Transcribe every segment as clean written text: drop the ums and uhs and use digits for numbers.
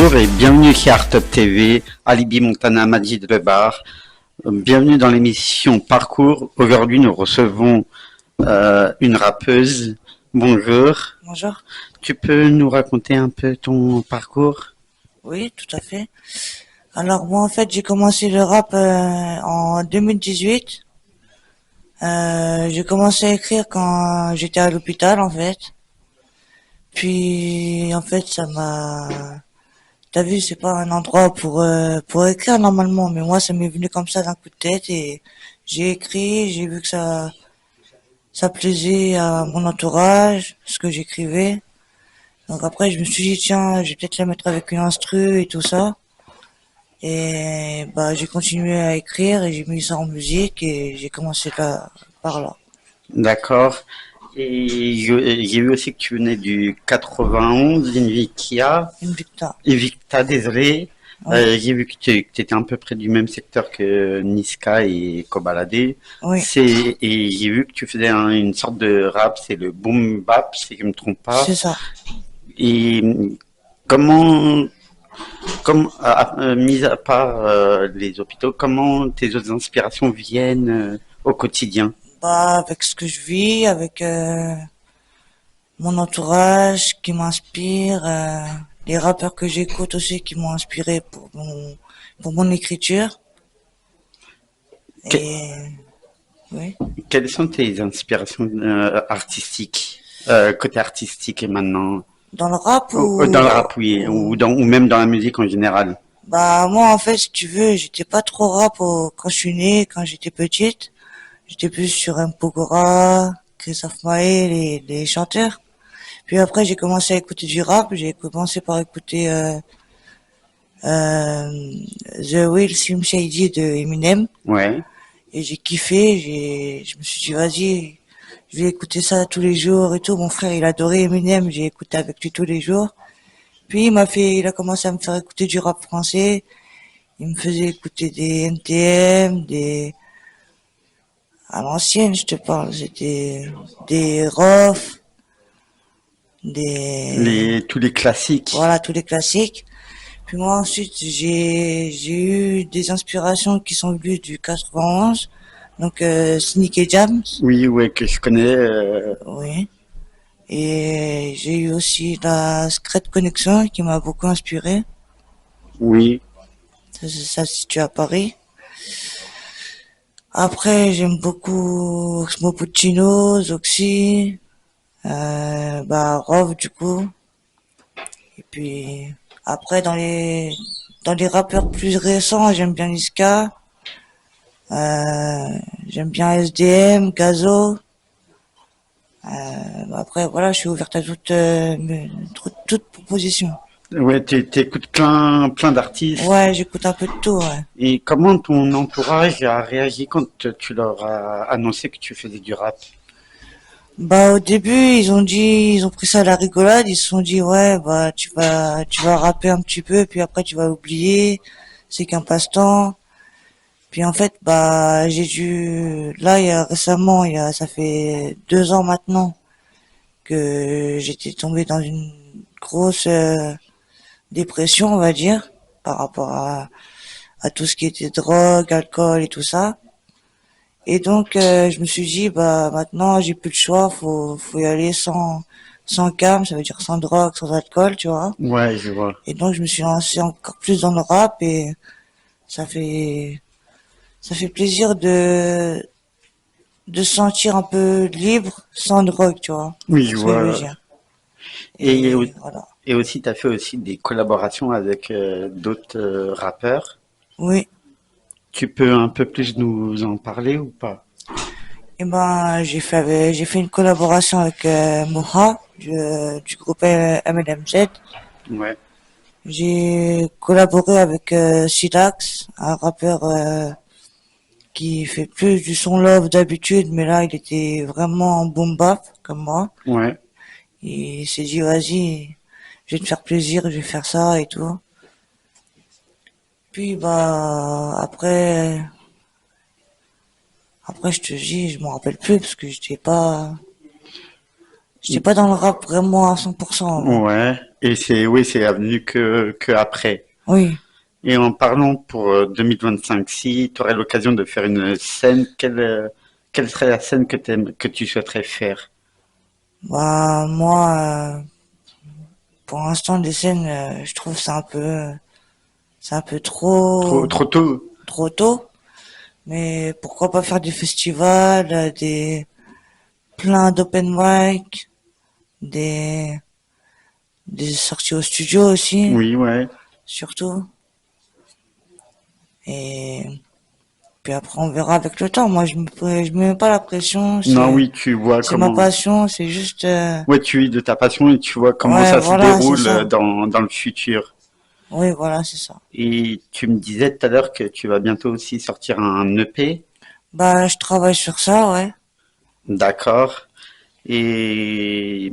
Bonjour et bienvenue chez Artop TV, Alibi Montana Majid Lebar. Bienvenue dans l'émission Parcours. Aujourd'hui, nous recevons une rappeuse. Bonjour. Bonjour. Tu peux nous raconter un peu ton parcours? Oui, tout à fait. Alors moi en fait j'ai commencé le rap en 2018. J'ai commencé à écrire quand j'étais à l'hôpital en fait. Puis en fait ça m'a... T'as vu, c'est pas un endroit pour écrire normalement, mais moi ça m'est venu comme ça d'un coup de tête et j'ai écrit, j'ai vu que ça plaisait à mon entourage, ce que j'écrivais. Donc après je me suis dit tiens, je vais peut-être la mettre avec une instru et tout ça. Et bah j'ai continué à écrire et j'ai mis ça en musique et j'ai commencé là par là. D'accord. Et j'ai vu aussi que tu venais du 91, Une victoire. Invicta, désolé. Oui, J'ai vu que tu étais à peu près du même secteur que Niska et Kobalade. oui, Et j'ai vu que tu faisais une sorte de rap, c'est le boom bap, si je ne me trompe pas. c'est ça. Et comment, mis à part les hôpitaux, comment tes autres inspirations viennent au quotidien? Bah avec ce que je vis, avec mon entourage qui m'inspire, les rappeurs que j'écoute aussi qui m'ont inspiré pour mon écriture. Que- Et oui. Quelles sont tes inspirations artistiques, côté artistique et maintenant? Dans le rap Dans le rap, oui, ou même dans la musique en général. bah moi en fait si tu veux j'étais pas trop quand je suis née, quand j'étais petite. J'étais plus sur Mpogora, Christophe Maé, les chanteurs. Puis après, j'ai commencé à écouter du rap. J'ai commencé par écouter euh, The Will Slim Shady de Eminem. Ouais. Et j'ai kiffé. Je me suis dit, vas-y, je vais écouter ça tous les jours et tout. Mon frère, il adorait Eminem. J'ai écouté avec lui tous les jours. Puis il a commencé à me faire écouter du rap français. Il me faisait écouter des NTM, à l'ancienne, je te parle. C'était des Rof, Tous les classiques. voilà, tous les classiques. Puis moi ensuite j'ai eu des inspirations qui sont venues du 91, donc Sneak et Jams, Oui, ouais, que je connais. oui. Et j'ai eu aussi la Secret Connection qui m'a beaucoup inspiré. Oui. Ça se situe à Paris. Après j'aime beaucoup Oxmo Puccino, Zoxy, bah Rov du coup. Et puis après dans les rappeurs plus récents j'aime bien Niska. J'aime bien SDM, Gazo. Après, voilà, je suis ouverte à toute proposition. Ouais, t'écoutes plein d'artistes. Ouais, j'écoute un peu de tout, ouais. Et comment ton entourage a réagi quand tu leur as annoncé que tu faisais du rap? Bah, au début, ils ont pris ça à la rigolade, ils se sont dit, ouais, bah, tu vas rapper un petit peu, puis après, tu vas oublier, c'est qu'un passe-temps. Puis en fait, bah, là, ça fait 2 ans maintenant que j'étais tombé dans une grosse, dépression, on va dire, par rapport à tout ce qui était drogue, alcool et tout ça. Et donc, je me suis dit, bah, maintenant, j'ai plus le choix, faut y aller sans cam, ça veut dire sans drogue, sans alcool, tu vois. Ouais, je vois. Et donc, je me suis lancé encore plus dans le rap et ça fait, ça fait plaisir de se sentir un peu libre sans drogue, tu vois. Oui, je Ce que je veux vois. dire. Et, Et voilà. et aussi, tu as fait aussi des collaborations avec d'autres rappeurs. Oui. Tu peux un peu plus nous en parler ou pas? Et ben, j'ai fait une collaboration avec Moha du groupe MLMZ. Ouais. J'ai collaboré avec Sidax, un rappeur qui fait plus du son love d'habitude, mais là il était vraiment en boom bap comme moi. Ouais. Il s'est dit vas-y, je vais te faire plaisir, je vais faire ça et tout. Puis bah après je te dis, je m'en rappelle plus parce que J'étais pas dans le rap vraiment à 100% avant. Ouais. Et c'est venu que après. Oui. Et en parlant pour 2025, si tu aurais l'occasion de faire une scène, quelle serait la scène que tu souhaiterais faire? Bah, moi, pour l'instant, des scènes, je trouve que c'est un peu Trop tôt? trop tôt. Mais pourquoi pas faire des festivals, plein d'open mic, des, des sorties au studio aussi, Oui, ouais. surtout. Et puis après, on verra avec le temps. Moi, je me mets pas la pression. Non, oui, tu vois C'est ma comment. passion. C'est juste, Ouais, tu vis de ta passion et tu vois comment ouais, ça se voilà, c'est déroule ça. dans le futur. Oui, voilà, c'est ça. Et tu me disais tout à l'heure que tu vas bientôt aussi sortir un EP. Bah, je travaille sur ça, ouais. D'accord. Et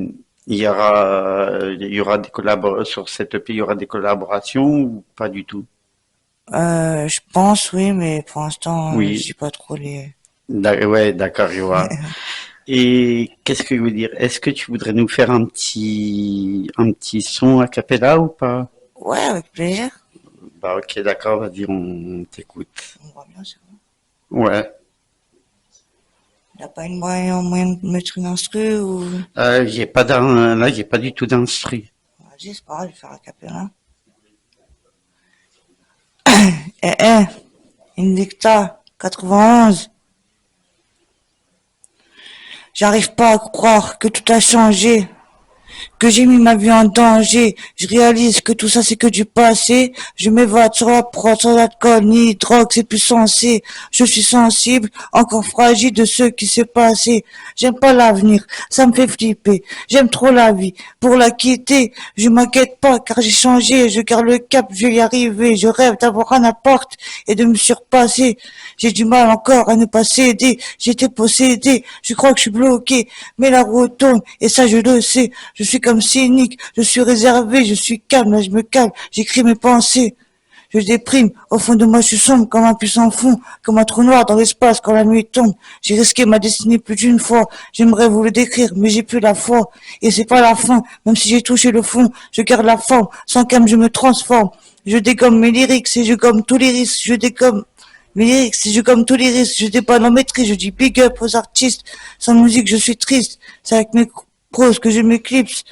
il y aura des collaborations sur cette EP, il y aura des collaborations ou pas du tout? Je pense, oui, mais pour l'instant, je Oui. dis pas trop les. Ouais, d'accord, je vois. Et qu'est-ce que je veux dire? Est-ce que tu voudrais nous faire un petit son a cappella ou pas? Ouais, avec plaisir. Bah ok, d'accord, vas-y, on t'écoute. On voit bien, c'est bon. Ouais. Y a pas un moyen de mettre une instru ou. J'ai pas du tout d'instru. Vas-y, c'est pas grave, je vais faire un cappella. Invicta 91. J'arrive pas à croire que tout a changé, que j'ai mis ma vie en danger. Je réalise que tout ça c'est que du passé. Je m'évade sur la prod, sans alcool ni drogue, c'est plus sensé. Je suis sensible, encore fragile de ce qui s'est passé. J'aime pas l'avenir, ça me fait flipper. J'aime trop la vie. Pour la quitter, je m'inquiète pas car j'ai changé. Je garde le cap, je vais y arriver. Je rêve d'avoir un appart et de me surpasser. J'ai du mal encore à ne pas céder. J'étais possédé, je crois que je suis bloqué. Mais la roue tourne et ça je le sais. Je suis comme cynique, je suis réservé, je suis calme, là je me calme. J'écris mes pensées. Je déprime, au fond de moi je suis sombre comme un puissant fond, comme un trou noir dans l'espace quand la nuit tombe. J'ai risqué ma destinée plus d'une fois, j'aimerais vous le décrire, mais j'ai plus la foi. Et c'est pas la fin, même si j'ai touché le fond, je garde la forme, sans qu'elle je me transforme. Je dégomme mes lyrics et je gomme tous les risques, je dégomme mes lyrics et je gomme tous les risques, je dépanne en maîtrise, je dis big up aux artistes. Sans musique je suis triste, c'est avec mes proses que je m'éclipse.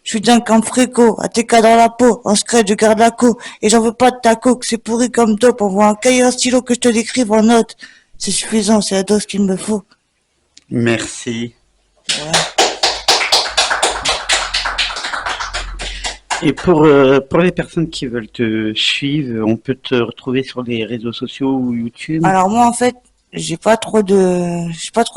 Je suis dingue comme frigo, ATK dans la peau, en scred je garde la co, et j'en veux pas de ta coke, c'est pourri comme dope, envoie un cahier, un stylo que je te décrive en note. C'est suffisant, c'est la dose qu'il me faut. Merci. Ouais. Et pour les personnes qui veulent te suivre, on peut te retrouver sur les réseaux sociaux ou YouTube? Alors moi en fait, je suis pas trop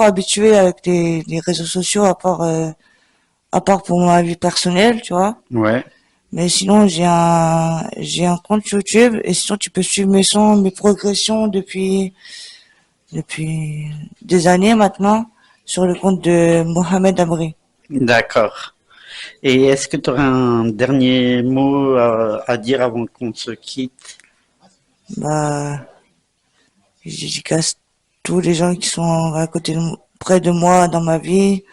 habitué avec les réseaux sociaux à part pour ma vie personnelle, tu vois. Ouais. Mais sinon j'ai un compte YouTube et sinon tu peux suivre mes sons, mes progressions depuis des années maintenant sur le compte de Mohamed Amri. D'accord. Et est-ce que tu aurais un dernier mot à dire avant qu'on se quitte? Bah, je dédicace tous les gens qui sont à côté près de moi dans ma vie,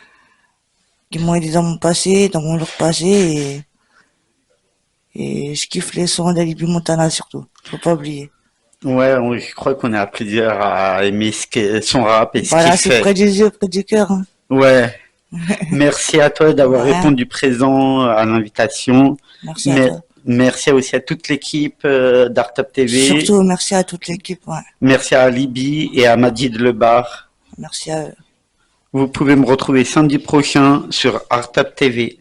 qui m'ont aidé dans mon passé, dans mon leur passé et je kiffe les sons d'Alibi Montana surtout. Faut pas oublier. Ouais, je crois qu'on est à plusieurs à aimer son rap et ce qu'il Voilà, c'est fait. près des yeux, près du cœur. Hein. Ouais. Merci à toi De d'avoir rien. répondu présent à l'invitation. Merci à Mais toi. merci aussi à toute l'équipe d'Artop TV. Surtout, merci à toute l'équipe. Ouais. Merci à Libye et à Majid Lebar. Merci à eux. Vous pouvez me retrouver samedi prochain sur Artop TV.